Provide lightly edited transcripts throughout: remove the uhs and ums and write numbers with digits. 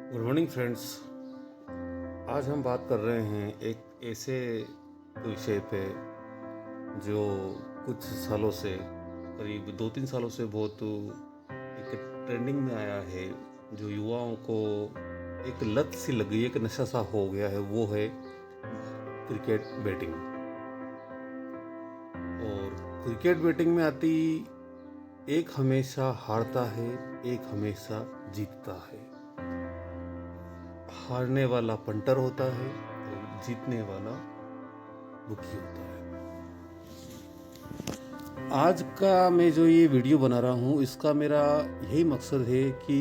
Good morning friends. आज हम बात कर रहे हैं एक ऐसे विषय पे जो कुछ सालों से, करीब 2-3 सालों से बहुत एक ट्रेंडिंग में आया है, जो युवाओं को एक लत सी लग गई है, एक नशा सा हो गया है। वो है क्रिकेट बैटिंग। और क्रिकेट बैटिंग में आती एक हमेशा हारता है, एक हमेशा जीतता है। हारने वाला पंटर होता है और जीतने वाला बुकी होता है। आज का मैं जो ये वीडियो बना रहा हूँ, इसका मेरा यही मकसद है कि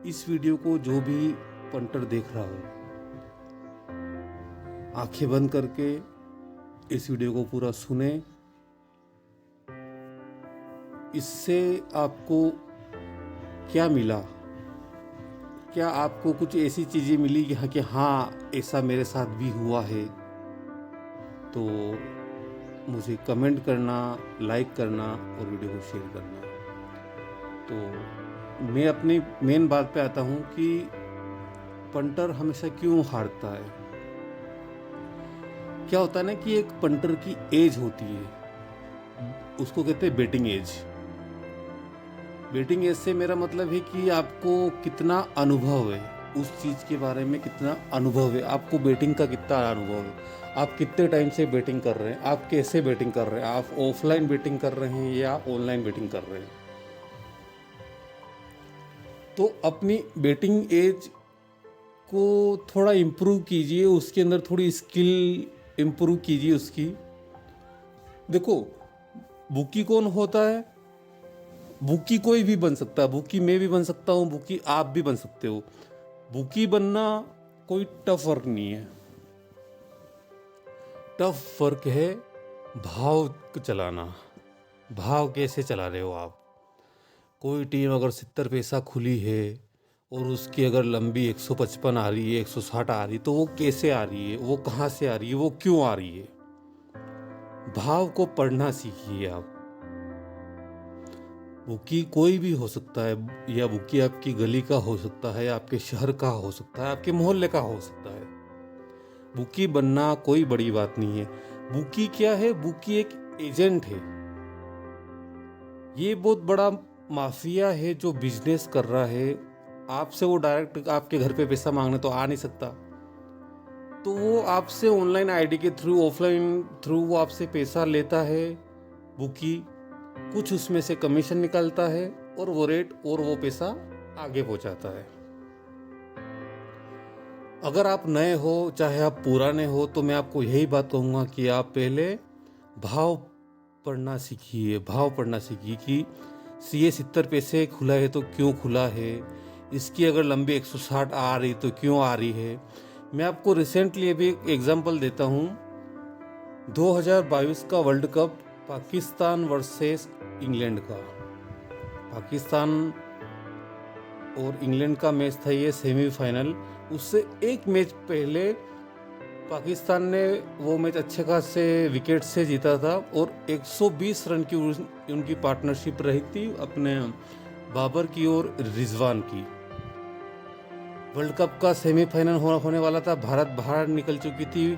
इस वीडियो को जो भी पंटर देख रहा हो, आंखें बंद करके इस वीडियो को पूरा सुने। इससे आपको क्या मिला? क्या आपको कुछ ऐसी चीज़ें मिली कि हाँ ऐसा मेरे साथ भी हुआ है? तो मुझे कमेंट करना, लाइक करना और वीडियो को शेयर करना। तो मैं अपनी मेन बात पे आता हूँ कि पंटर हमेशा क्यों हारता है। क्या होता है ना कि एक पंटर की एज होती है, उसको कहते हैं बैटिंग एज। बैटिंग एज से मेरा मतलब है कि आपको कितना अनुभव है उस चीज़ के बारे में, कितना अनुभव है आपको, बैटिंग का कितना अनुभव है, आप कितने टाइम से बैटिंग कर रहे हैं, आप कैसे बैटिंग कर रहे हैं, आप ऑफलाइन बैटिंग कर रहे हैं या ऑनलाइन बैटिंग कर रहे हैं। तो अपनी बैटिंग एज को थोड़ा इम्प्रूव कीजिए, उसके अंदर थोड़ी स्किल इम्प्रूव कीजिए उसकी। देखो, बुकी कौन होता है? बुकी कोई भी बन सकता है। बुकी मैं भी बन सकता हूँ, बुकी आप भी बन सकते हो। बुकी बनना कोई टफ वर्क नहीं है। टफ वर्क है भाव चलाना। भाव कैसे चला रहे हो आप? कोई टीम अगर 70 पैसा खुली है और उसकी अगर लंबी 155 आ रही है, 160 आ रही है, तो वो कैसे आ रही है, वो कहाँ से आ रही है, वो क्यों आ रही है? भाव को पढ़ना सीखिए आप। बुकी कोई भी हो सकता है, या बुकी आपकी गली का हो सकता है, आपके शहर का हो सकता है, आपके मोहल्ले का हो सकता है। बुकी बनना कोई बड़ी बात नहीं है। बुकी क्या है? बुकी एक एजेंट है। ये बहुत बड़ा माफिया है जो बिजनेस कर रहा है। आपसे वो डायरेक्ट आपके घर पे पैसा मांगने तो आ नहीं सकता, तो वो आपसे ऑनलाइन आईडी के थ्रू, ऑफलाइन थ्रू वो आपसे पैसा लेता है। बुकी कुछ उसमें से कमीशन निकालता है और वो रेट और वो पैसा आगे पहुंचाता है। अगर आप नए हो, चाहे आप पुराने हो, तो मैं आपको यही बात कहूँगा कि आप पहले भाव पढ़ना सीखिए। भाव पढ़ना सीखिए कि ये 70 पैसे खुला है तो क्यों खुला है, इसकी अगर लंबी 160 आ रही तो क्यों आ रही है। मैं आपको रिसेंटली अभी एक एग्जांपल देता हूँ। 2022 का world cup Pakistan versus England का, पाकिस्तान और इंग्लैंड का मैच था ये सेमीफाइनल। उससे एक मैच पहले पाकिस्तान ने वो मैच अच्छे खासे विकेट से जीता था और 120 रन की उनकी पार्टनरशिप रही थी अपने बाबर की और रिजवान की। वर्ल्ड कप का सेमीफाइनल होने वाला था, भारत बाहर निकल चुकी थी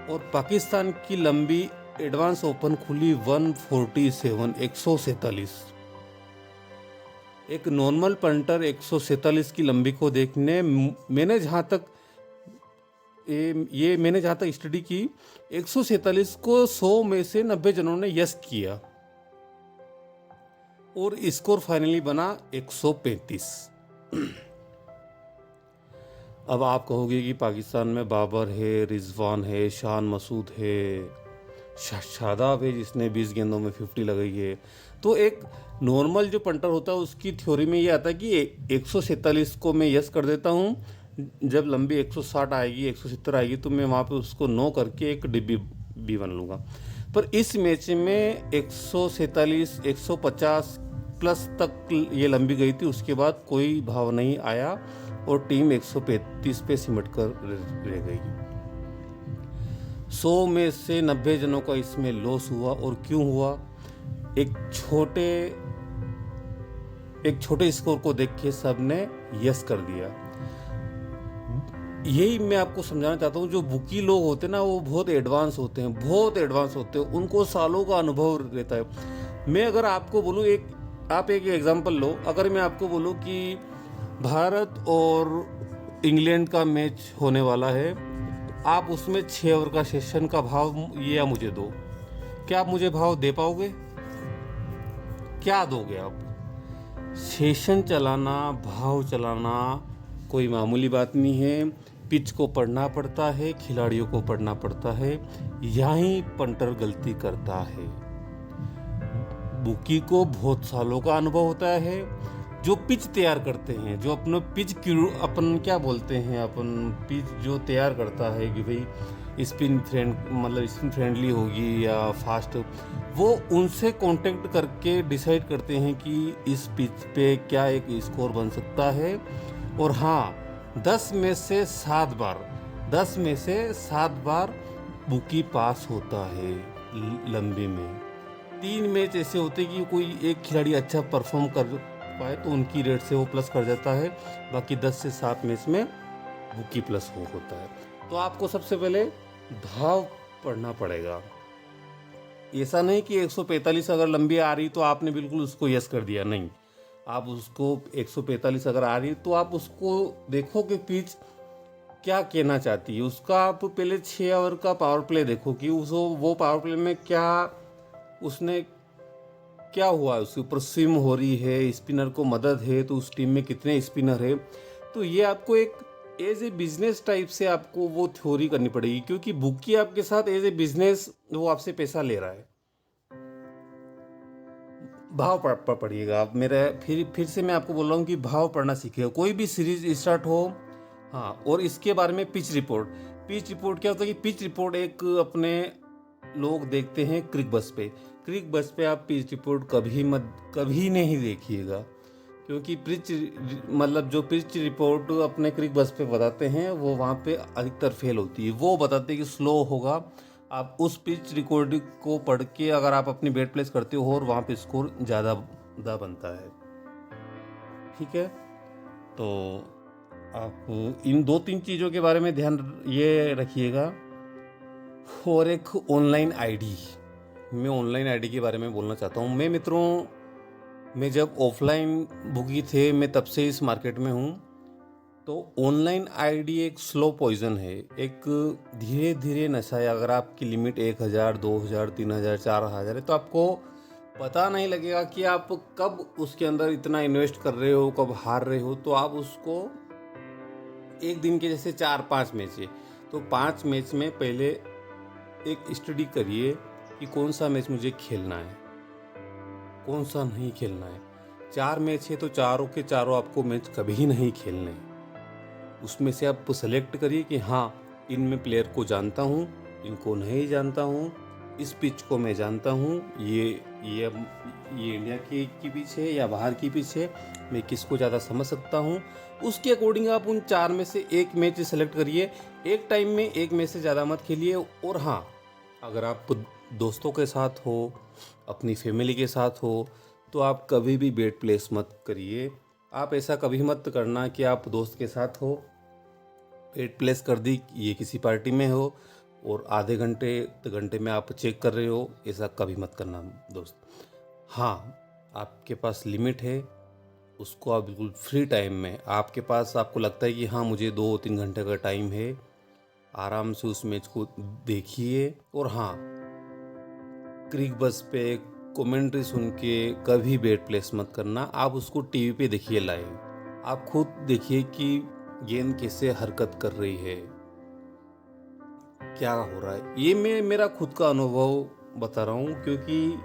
और पाकिस्तान की लंबी एडवांस ओपन खुली 147, 147। एक नॉर्मल पंटर 147 की लंबी को देखने, मैंने जहाँ तक स्टडी की, 147 को 100 में से 90 जनों ने यस किया और स्कोर फाइनली बना 135। अब आप कहोगे कि पाकिस्तान में बाबर है, रिजवान है, शान मसूद है, शादाब है जिसने 20 गेंदों में 50 लगाई है। तो एक नॉर्मल जो पंटर होता है उसकी थ्योरी में ये आता है कि 147 को मैं यस कर देता हूँ, जब लंबी 160 आएगी, 170 आएगी, तो मैं वहाँ पे उसको नो करके एक डिब्बी भी बन लूँगा। पर इस मैच में 147, 150 प्लस तक ये लंबी गई थी। उसके बाद कोई भाव नहीं आया और टीम 135 पे सिमट कर रह गई। 100 में से 90 जनों का इसमें लॉस हुआ। और क्यों हुआ? एक छोटे स्कोर को देख के सबने यस कर दिया। यही मैं आपको समझाना चाहता हूँ। जो बुकी लोग होते हैं ना, वो बहुत एडवांस होते हैं, बहुत एडवांस होते हैं, उनको सालों का अनुभव रहता है। मैं अगर आपको बोलूँ, आप एक एग्जांपल लो, अगर मैं आपको बोलूँ कि भारत और इंग्लैंड का मैच होने वाला है, आप उसमें 6 ओवर का सेशन का भाव ये या मुझे दो, क्या आप मुझे भाव दे पाओगे? क्या दोगे आप? सेशन चलाना, भाव चलाना कोई मामूली बात नहीं है। पिच को पढ़ना पड़ता है, खिलाड़ियों को पढ़ना पड़ता है, यहीं पंटर गलती करता है। बुकी को बहुत सालों का अनुभव होता है। जो पिच तैयार करते हैं, जो अपने पिच अपन क्या बोलते हैं, अपन पिच जो तैयार करता है कि भाई स्पिन फ्रेंडली होगी या फास्ट, वो उनसे कांटेक्ट करके डिसाइड करते हैं कि इस पिच पे क्या एक स्कोर बन सकता है। और हाँ, 10 में से 7 बार बुकी पास होता है लंबे में। 3 मैच ऐसे होते हैं कि कोई एक खिलाड़ी अच्छा परफॉर्म कर पाए तो उनकी रेट से वो प्लस कर जाता है, बाकी 10 से 7 मैच में बुकी प्लस होता है। तो आपको सबसे पहले भाव पढ़ना पड़ेगा। ऐसा नहीं कि 145 अगर लंबी आ रही तो आपने बिल्कुल उसको यस कर दिया, नहीं। आप उसको 145 अगर आ रही तो आप उसको देखो कि पिच क्या कहना चाहती है, उसका आप पहले 6 ओवर का पावर प्ले देखो कि वो पावर प्ले में क्या उसने क्या हुआ, उसके ऊपर स्विम हो रही है, स्पिनर को मदद है, तो उस टीम में कितने स्पिनर है। तो ये आपको एक एज ए बिजनेस टाइप से आपको वो थ्योरी करनी पड़ेगी, क्योंकि बुकी आपके साथ एज ए बिजनेस वो आपसे पैसा ले रहा है। भाव पढ़िएगा आप। मेरा फिर से मैं आपको बोल रहा हूँ कि भाव पढ़ना सीखिएगा, कोई भी सीरीज स्टार्ट हो। हाँ, और इसके बारे में पिच रिपोर्ट क्या होता है कि पिच रिपोर्ट एक अपने लोग देखते हैं क्रिक बस पे आप पिच रिपोर्ट कभी नहीं देखिएगा, क्योंकि जो पिच रिपोर्ट अपने क्रिक बस पे बताते हैं वो वहाँ पे अधिकतर फेल होती है। वो बताते हैं कि स्लो होगा, आप उस पिच रिकॉर्डिंग को पढ़ के अगर आप अपनी बेट प्लेस करते हो और वहाँ पे स्कोर ज़्यादा बनता है। ठीक है, तो आप इन 2-3 चीज़ों के बारे में ध्यान ये रखिएगा। और एक ऑनलाइन आईडी, मैं ऑनलाइन आईडी के बारे में बोलना चाहता हूँ। मैं जब ऑफलाइन बुकी थे, मैं तब से इस मार्केट में हूँ। तो ऑनलाइन आईडी एक स्लो पॉइजन है, एक धीरे धीरे नशा है। अगर आपकी लिमिट 1000, 2000, 3000, 4000 है तो आपको पता नहीं लगेगा कि आप कब उसके अंदर इतना इन्वेस्ट कर रहे हो, कब हार रहे हो। तो आप उसको एक दिन के जैसे 4-5 मैच है, तो 5 मैच में पहले एक स्टडी करिए कि कौन सा मैच मुझे खेलना है, कौन सा नहीं खेलना है। 4 मैच है तो चारों के चारों आपको मैच कभी नहीं खेलने। उसमें से आप सेलेक्ट करिए कि हाँ, इनमें प्लेयर को जानता हूँ, इनको नहीं जानता हूँ, इस पिच को मैं जानता हूँ, ये इंडिया की पिच है या बाहर की पिच है, मैं किसको ज़्यादा समझ सकता हूँ। उसके अकॉर्डिंग आप उन 4 में से एक मैच सेलेक्ट करिए। एक टाइम में एक मैच से ज़्यादा मत खेलिए। और हाँ, अगर आप दोस्तों के साथ हो, अपनी फैमिली के साथ हो, तो आप कभी भी बेट प्लेस मत करिए। आप ऐसा कभी मत करना कि आप दोस्त के साथ हो, बेट प्लेस कर दी, ये किसी पार्टी में हो और आधे घंटे में आप चेक कर रहे हो, ऐसा कभी मत करना दोस्त। हाँ, आपके पास लिमिट है, उसको आप बिल्कुल फ्री टाइम में, आपको लगता है कि हाँ मुझे 2-3 घंटे का टाइम है, आराम से उस मैच को देखिए। और हाँ, क्रिक बस पे कमेंट्री सुन के कभी बेट प्लेस मत करना। आप उसको टीवी पे देखिए लाइव, आप खुद देखिए कि गेंद कैसे हरकत कर रही है, क्या हो रहा है। ये मैं मेरा खुद का अनुभव बता रहा हूँ, क्योंकि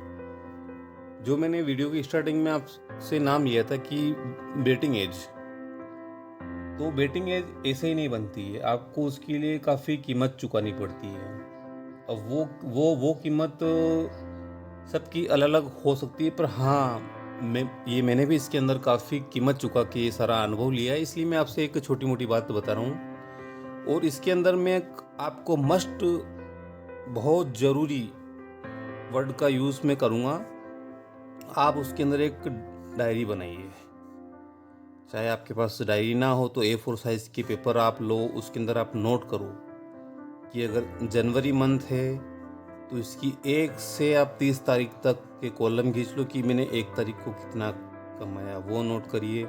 जो मैंने वीडियो की स्टार्टिंग में आपसे नाम लिया था कि बेटिंग एज, तो बेटिंग एज ऐसे ही नहीं बनती है, आपको उसके लिए काफ़ी कीमत चुकानी पड़ती है। अब वो कीमत सबकी अलग अलग हो सकती है, पर हाँ, मैंने भी इसके अंदर काफ़ी कीमत चुका के ये सारा अनुभव लिया है, इसलिए मैं आपसे एक छोटी मोटी बात बता रहा हूँ। और इसके अंदर मैं आपको बहुत ज़रूरी वर्ड का यूज़ मैं करूँगा। आप उसके अंदर एक डायरी बनाइए, चाहे आपके पास डायरी ना हो तो A4 साइज़ की पेपर आप लो, उसके अंदर आप नोट करो कि अगर जनवरी मंथ है तो इसकी 1 से आप 30 तारीख तक के कॉलम खींच लो कि मैंने 1 तारीख को कितना कमाया, वो नोट करिए।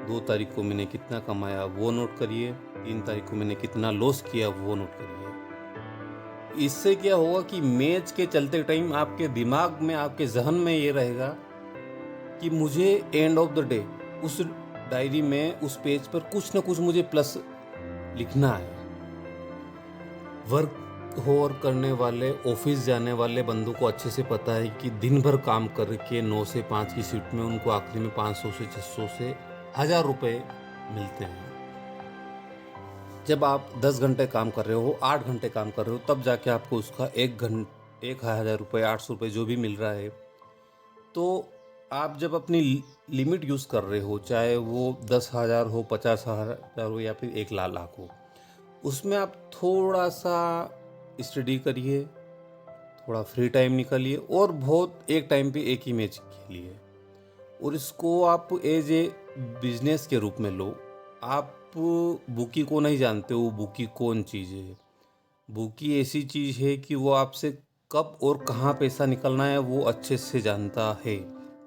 2 तारीख को मैंने कितना कमाया, वो नोट करिए। 3 तारीख को मैंने कितना लॉस किया, वो नोट करिए। इससे क्या होगा कि मैच के चलते टाइम आपके दिमाग में, आपके जहन में ये रहेगा कि मुझे एंड ऑफ द डे उस डायरी में, उस पेज पर कुछ ना कुछ मुझे प्लस लिखना है। वर्क और करने वाले, ऑफिस जाने वाले बंदों को अच्छे से पता है कि दिन भर काम करके 9 से 5 की शिफ्ट में उनको आखिरी में 500 से 600 से 1000 रुपये मिलते हैं। जब आप 10 घंटे काम कर रहे हो, 8 घंटे काम कर रहे हो, तब जाके आपको उसका 1000 रुपये, 800 रुपये जो भी मिल रहा है। तो आप जब अपनी लिमिट यूज़ कर रहे हो, चाहे वो 10,000 हो, 50,000 हो या फिर 1 लाख हो, उसमें आप थोड़ा सा स्टडी करिए, थोड़ा फ्री टाइम निकालिए और बहुत एक टाइम पे एक ही मैच खेलिए और इसको आप एज ए बिजनेस के रूप में लो। आप बुकी को नहीं जानते हो, बुकी कौन चीज़ है। बुकी ऐसी चीज़ है कि वो आपसे कब और कहाँ पैसा निकलना है वो अच्छे से जानता है।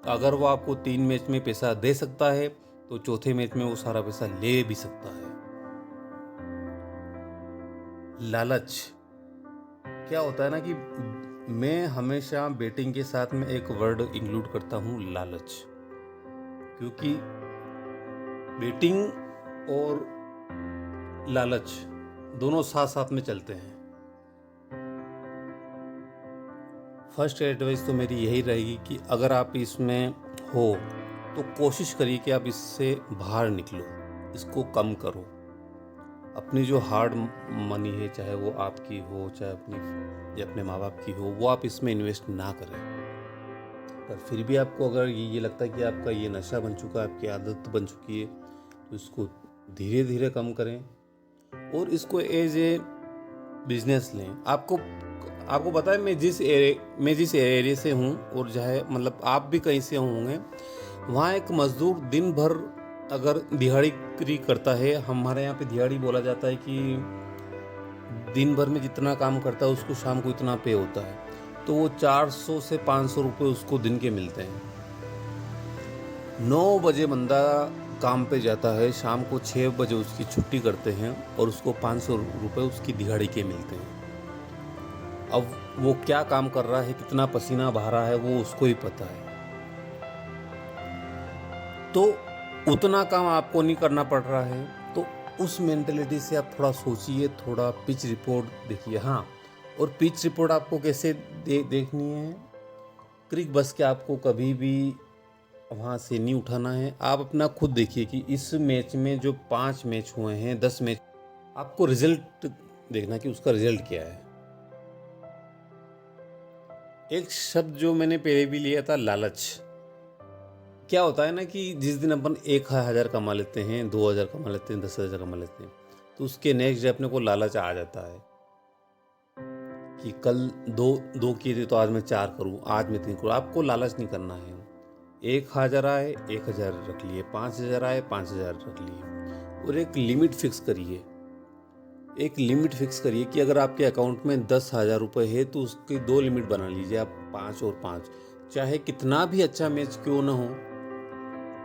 अगर वो आपको 3 मैच में पैसा दे सकता है तो चौथे मैच में वो सारा पैसा ले भी सकता है। लालच क्या होता है ना कि मैं हमेशा बेटिंग के साथ में एक वर्ड इंक्लूड करता हूँ, लालच, क्योंकि बेटिंग और लालच दोनों साथ साथ में चलते हैं। फर्स्ट एडवाइस तो मेरी यही रहेगी कि अगर आप इसमें हो तो कोशिश करिए कि आप इससे बाहर निकलो, इसको कम करो। अपनी जो हार्ड मनी है, चाहे वो आपकी हो चाहे अपने माँ बाप की हो, वो आप इसमें इन्वेस्ट ना करें। पर फिर भी आपको अगर ये लगता है कि आपका ये नशा बन चुका है, आपकी आदत बन चुकी है, तो इसको धीरे धीरे कम करें और इसको एज ए बिजनेस लें। आपको पता है मैं जिस एरिया से हूँ और चाहे मतलब आप भी कहीं से होंगे, वहाँ एक मजदूर दिन भर अगर दिहाड़ी करता है, हमारे यहाँ पे दिहाड़ी बोला जाता है कि दिन भर में जितना काम करता है उसको शाम को इतना पे होता है, तो वो 400 से 500 रुपये उसको दिन के मिलते हैं। 9 बजे बंदा काम पे जाता है, शाम को 6 बजे उसकी छुट्टी करते हैं और उसको 500 रुपये उसकी दिहाड़ी के मिलते हैं। अब वो क्या काम कर रहा है, कितना पसीना बहा रहा है, वो उसको ही पता है। तो उतना काम आपको नहीं करना पड़ रहा है, तो उस मेंटेलिटी से आप थोड़ा सोचिए, थोड़ा पिच रिपोर्ट देखिए। हाँ, और पिच रिपोर्ट आपको कैसे देखनी है, क्रिक बस के आपको कभी भी वहाँ से नहीं उठाना है। आप अपना खुद देखिए कि इस मैच में जो 5 मैच हुए हैं, 10 मैच, आपको रिजल्ट देखना कि उसका रिजल्ट क्या है। एक शब्द जो मैंने पहले भी लिया था, लालच। क्या होता है ना कि जिस दिन अपन 1,000 कमा लेते हैं, 2,000 कमा लेते हैं, 10,000 कमा लेते हैं, तो उसके नेक्स्ट डे अपने को लालच आ जाता है कि कल दो किए थे तो आज मैं 4 करूं, आज मैं 3 करूं। आपको लालच नहीं करना है। 1,000 आए 1,000 रख लिए, 5,000 आए 5,000 रख लिए और एक लिमिट फिक्स करिए। एक लिमिट फिक्स करिए कि अगर आपके अकाउंट में 10,000 रुपये है तो उसकी 2 लिमिट बना लीजिए आप, 5 और 5। चाहे कितना भी अच्छा मैच क्यों ना हो,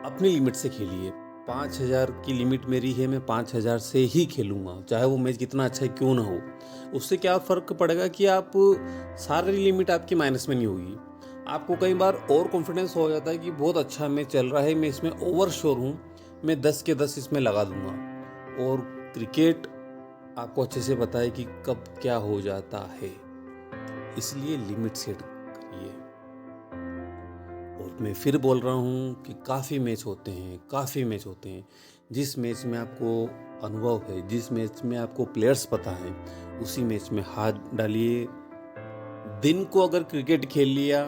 अपनी लिमिट से खेलिए। 5,000 की लिमिट मेरी है, मैं 5,000 से ही खेलूंगा, चाहे वो मैच कितना अच्छा क्यों ना हो। उससे क्या फ़र्क पड़ेगा कि आप सारी लिमिट आपकी माइनस में नहीं होगी। आपको कई बार और कॉन्फिडेंस हो जाता है कि बहुत अच्छा मैच चल रहा है, मैं इसमें ओवर श्योर हूँ, मैं 10 के 10 इसमें लगा दूंगा। और क्रिकेट आपको अच्छे से पता है कि कब क्या हो जाता है, इसलिए लिमिट सेट करिए। और मैं फिर बोल रहा हूँ कि काफ़ी मैच होते हैं। जिस मैच में आपको अनुभव है, जिस मैच में आपको प्लेयर्स पता है, उसी मैच में हाथ डालिए। दिन को अगर क्रिकेट खेल लिया,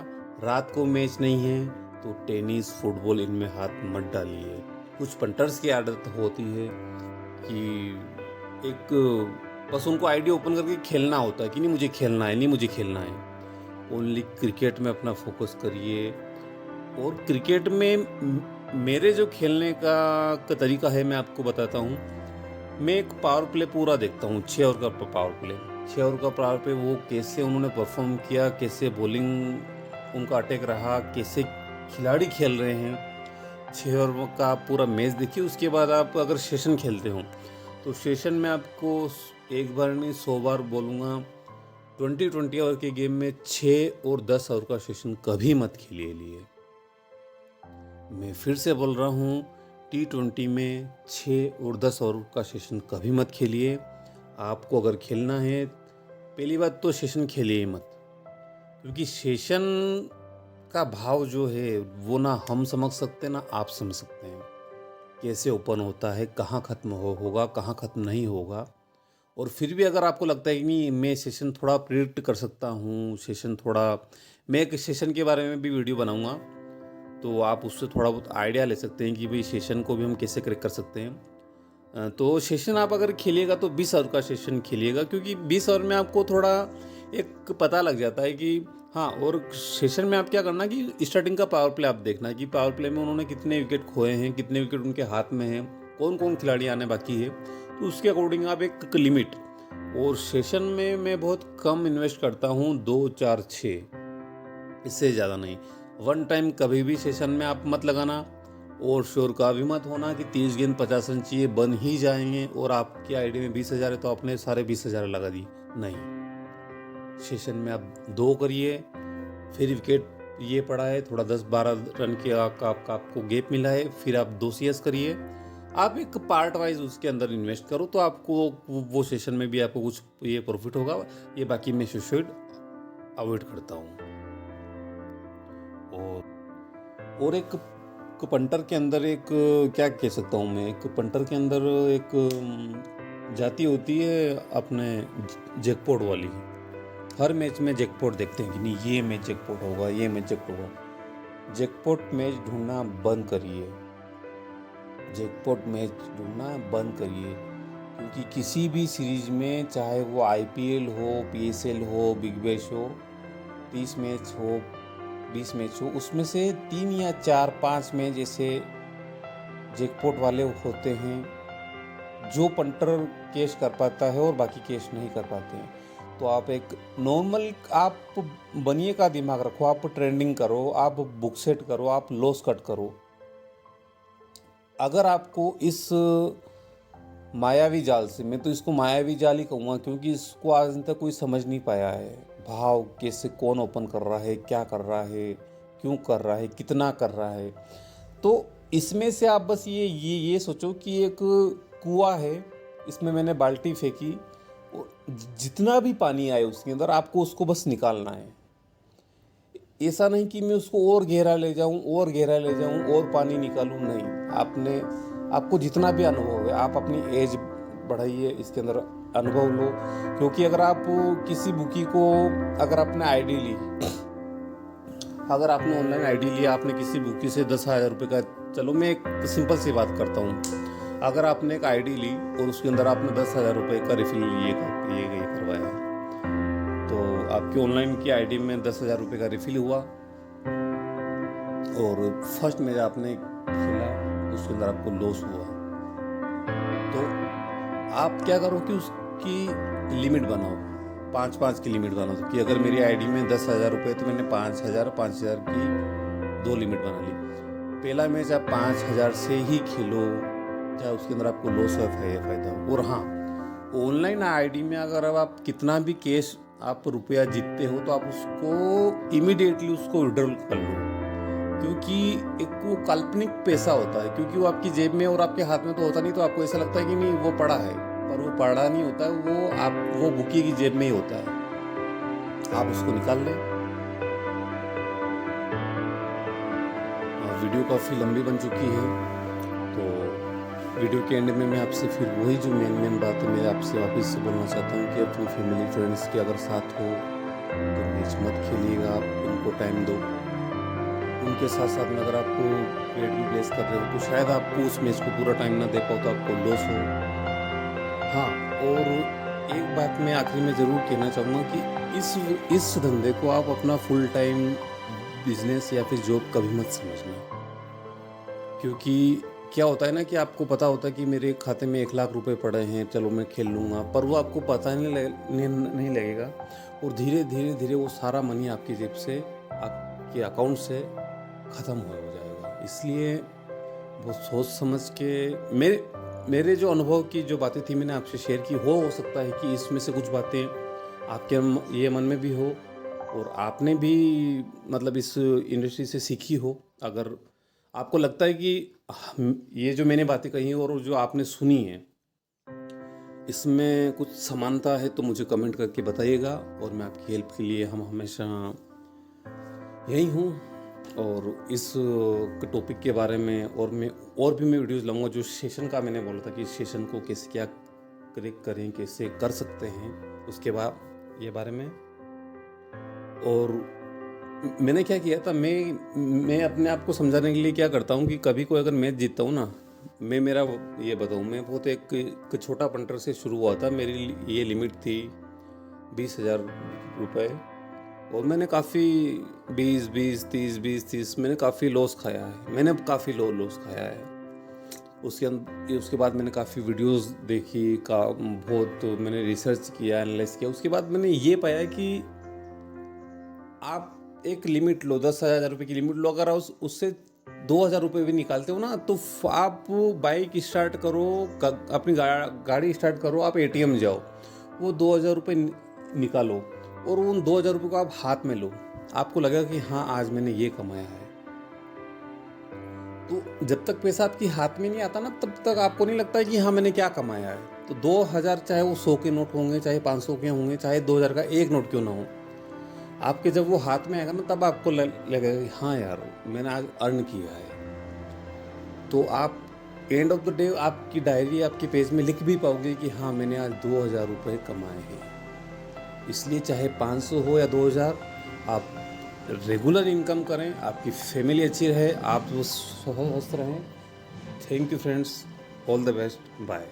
रात को मैच नहीं है तो टेनिस, फुटबॉल इनमें हाथ मत डालिए। कुछ पंटर्स की आदत होती है कि एक बस उनको आईडी ओपन करके खेलना होता है कि नहीं मुझे खेलना है। ओनली क्रिकेट में अपना फोकस करिए। और क्रिकेट में मेरे जो खेलने का तरीका है मैं आपको बताता हूँ। मैं एक पावर प्ले पूरा देखता हूँ, 6 ओवर का पावर प्ले। 6 ओवर का पावर प्ले वो कैसे उन्होंने परफॉर्म किया, कैसे बॉलिंग उनका अटैक रहा, कैसे खिलाड़ी खेल रहे हैं। 6 ओवर का आप पूरा मैच देखिए, उसके बाद आप अगर सेशन खेलते हो तो सेशन में आपको एक बार नहीं 100 बार बोलूँगा, 20 ओवर के गेम में 6 और 10 ओवर का सेशन कभी मत खेलिए लिए। मैं फिर से बोल रहा हूँ, T20 में 6 और 10 ओवर का सेशन कभी मत खेलिए। आपको अगर खेलना है, पहली बात तो सेशन खेलिए ही मत, क्योंकि सेशन का भाव जो है वो ना हम समझ सकते ना आप समझ सकते हैं। कैसे ओपन होता है, कहाँ ख़त्म होगा, कहाँ ख़त्म नहीं होगा। और फिर भी अगर आपको लगता है कि नहीं मैं सेशन थोड़ा प्रिडिक्ट कर सकता हूँ, सेशन थोड़ा, मैं एक सेशन के बारे में भी वीडियो बनाऊँगा, तो आप उससे थोड़ा बहुत आइडिया ले सकते हैं कि भाई सेशन को भी हम कैसे क्रैक कर सकते हैं। तो सेशन आप अगर खेलिएगा तो 20 ओवर का सेशन खेलिएगा, क्योंकि 20 ओवर में आपको थोड़ा एक पता लग जाता है कि हाँ। और सेशन में आप क्या करना कि स्टार्टिंग का पावर प्ले आप देखना कि पावर प्ले में उन्होंने कितने विकेट खोए हैं, कितने विकेट उनके हाथ में हैं, कौन कौन खिलाड़ी आने बाकी है, तो उसके अकॉर्डिंग आप एक लिमिट। और सेशन में मैं बहुत कम इन्वेस्ट करता हूँ, 2 4 6, इससे ज़्यादा नहीं। वन टाइम कभी भी सेशन में आप मत लगाना, और श्योर का भी मत होना कि 30 गेंद 50 रन चाहिए, बन ही जाएंगे और आपकी आईडी में 20,000 है तो आपने सारे 20,000 लगा दी। नहीं, सेशन में आप 2 करिए, फिर विकेट ये पड़ा है थोड़ा 10-12 रन के आपको गैप मिला है, फिर आप 2 CS करिए। आप एक पार्ट वाइज उसके अंदर इन्वेस्ट करो तो आपको वो सेशन में भी आपको कुछ ये प्रॉफिट होगा। ये बाकी मैं सुसाइड अवॉइड करता हूँ। और एक पंटर के अंदर एक क्या कह सकता हूँ मैं, एक पंटर के अंदर एक जाति होती है अपने जैकपॉट वाली। हर मैच में जैकपॉट देखते हैं कि नहीं ये मैच जैकपॉट होगा, ये मैच जैकपॉट होगा। जैकपॉट मैच ढूंढना बंद करिए, जैकपॉट मैच ढूंढना बंद करिए, क्योंकि किसी भी सीरीज में, चाहे वो IPL हो, PSL हो, बिग बैश हो, 30 मैच हो, 20 मैच हो, उसमें से 3 या 4 5 मैच ऐसे जैकपॉट वाले होते हैं जो पंटर कैश कर पाता है और बाकी कैश नहीं कर पाते हैं। तो आप एक नॉर्मल आप बनिए का दिमाग रखो, आप ट्रेंडिंग करो, आप बुक सेट करो, आप लॉस कट करो। अगर आपको इस मायावी जाल से, मैं तो इसको मायावी जाल ही कहूँगा, क्योंकि इसको आज तक कोई समझ नहीं पाया है। भाव कैसे, कौन ओपन कर रहा है, क्या कर रहा है, क्यों कर रहा है, कितना कर रहा है। तो इसमें से आप बस ये सोचो कि एक कुआं है, इसमें मैंने बाल्टी फेंकी, जितना भी पानी आए उसके अंदर आपको उसको बस निकालना है। ऐसा नहीं कि मैं उसको और गहरा ले जाऊं, और गहरा ले जाऊं, और पानी निकालूं, नहीं। आपको जितना भी अनुभव है, आप अपनी एज बढ़ाइए, इसके अंदर अनुभव लो। क्योंकि अगर आप किसी बुकी को, अगर आपने आईडी ली, अगर आपने ऑनलाइन आईडी लिया, आपने किसी बुकी से 10,000 रुपये का, चलो मैं एक सिंपल सी बात करता हूँ, अगर आपने एक आईडी ली और उसके अंदर आपने 10,000 रुपये का रिफिल ये करवाया, तो आपकी ऑनलाइन की आईडी में 10,000 रुपये का रिफिल हुआ, और फर्स्ट मैच आपने खेला उसके अंदर आपको लॉस हुआ, तो आप क्या करो कि उसकी लिमिट बनाओ, 5-5 की लिमिट बनाओ। कि अगर मेरी आईडी में 10,000 रुपये, तो मैंने 5,000 की 2 लिमिट बना ली। पहला मैच आप 5,000 से ही खेलो, चाहे उसके अंदर आपको लॉस हो फायदा हो। और हाँ, ऑनलाइन आईडी में अगर आप कितना भी कैश आप रुपया जीतते हो, तो आप उसको इमीडिएटली उसको विड्रॉल कर लो, क्योंकि एक वो काल्पनिक पैसा होता है, क्योंकि वो आपकी जेब में और आपके हाथ में तो होता नहीं, तो आपको ऐसा लगता है कि नहीं वो पड़ा है, पर वो पड़ा नहीं होता है, वो बुकी की जेब में ही होता है। आप उसको निकाल लें। वीडियो काफ़ी लंबी बन चुकी है, तो वीडियो के एंड में मैं आपसे फिर वही जो मेन बात है, मैं आपसे वापस से बोलना चाहता हूँ कि अपनी फैमिली फ्रेंड्स के अगर साथ हो तो मैच मत खेलिएगा, आप उनको टाइम दो। उनके साथ साथ में अगर आपको पेड भी प्लेस कर रहे हो, तो शायद आपको उस मैच को पूरा टाइम ना दे पाओ, तो आपको लॉस हो। हाँ, और एक बात मैं आखिरी में ज़रूर कहना चाहूँगा कि इस धंधे को आप अपना फुल टाइम बिजनेस या फिर जॉब कभी मत समझना, क्योंकि क्या होता है ना कि आपको पता होता है कि मेरे खाते में 1 लाख रुपए पड़े हैं, चलो मैं खेल लूँगा, पर वो आपको पता नहीं लगेगा और धीरे धीरे धीरे वो सारा मनी आपकी जेब से, आपके अकाउंट से ख़त्म हो जाएगा। इसलिए वो सोच समझ के मेरे जो अनुभव की जो बातें थी मैंने आपसे शेयर की। हो सकता है कि इसमें से कुछ बातें आपके ये मन में भी हो और आपने भी मतलब इस इंडस्ट्री से सीखी हो। अगर आपको लगता है कि ये जो मैंने बातें कही और जो आपने सुनी है इसमें कुछ समानता है तो मुझे कमेंट करके बताइएगा और मैं आपकी हेल्प के लिए हम हमेशा यही हूँ। और इस टॉपिक के बारे में और भी मैं वीडियोस लाऊंगा। जो सेशन का मैंने बोला था कि सेशन को कैसे क्या क्लिक करें, कैसे कर सकते हैं, उसके बाद ये बारे में। और मैंने क्या किया था, मैं अपने आप को समझाने के लिए क्या करता हूँ कि कभी कोई अगर मैच जीतता हूँ ना, मैं मेरा ये बताऊँ, मैं बहुत एक छोटा पंटर से शुरू हुआ था। मेरी ये लिमिट थी 20,000 रुपये और मैंने काफ़ी 20 मैंने काफ़ी लॉस खाया है। मैंने काफ़ी लॉस खाया है। उसके बाद मैंने काफ़ी वीडियोस देखी, बहुत मैंने रिसर्च किया, एनालाइज किया। उसके बाद मैंने ये पाया कि आप एक लिमिट लो, 10,000 रुपये की लिमिट लो। अगर आप उससे 2,000 रुपये भी निकालते हो ना, तो आप बाइक स्टार्ट करो, अपनी गाड़ी स्टार्ट करो, आप ATM जाओ, वो 2,000 रुपये निकालो और उन 2,000 रुपये को आप हाथ में लो। आपको लगेगा कि हाँ आज मैंने ये कमाया है। तो जब तक पैसा आपके हाथ में नहीं आता ना, तब तक आपको नहीं लगता है कि हाँ मैंने क्या कमाया है। तो 2,000 चाहे वो 100 के नोट होंगे, चाहे 500 के होंगे, चाहे 2,000 का एक नोट क्यों ना हो, आपके जब वो हाथ में आएगा ना, तब आपको लगेगा कि हाँ यार मैंने आज अर्न किया है। तो आप एंड ऑफ द डे आपकी डायरी, आपके पेज में लिख भी पाओगे कि हाँ मैंने आज 2,000 रुपये कमाए हैं। इसलिए चाहे 500 हो या 2,000, आप रेगुलर इनकम करें, आपकी फैमिली अच्छी रहे, आप स्वस्थ रहें। Thank you friends, all the best, bye.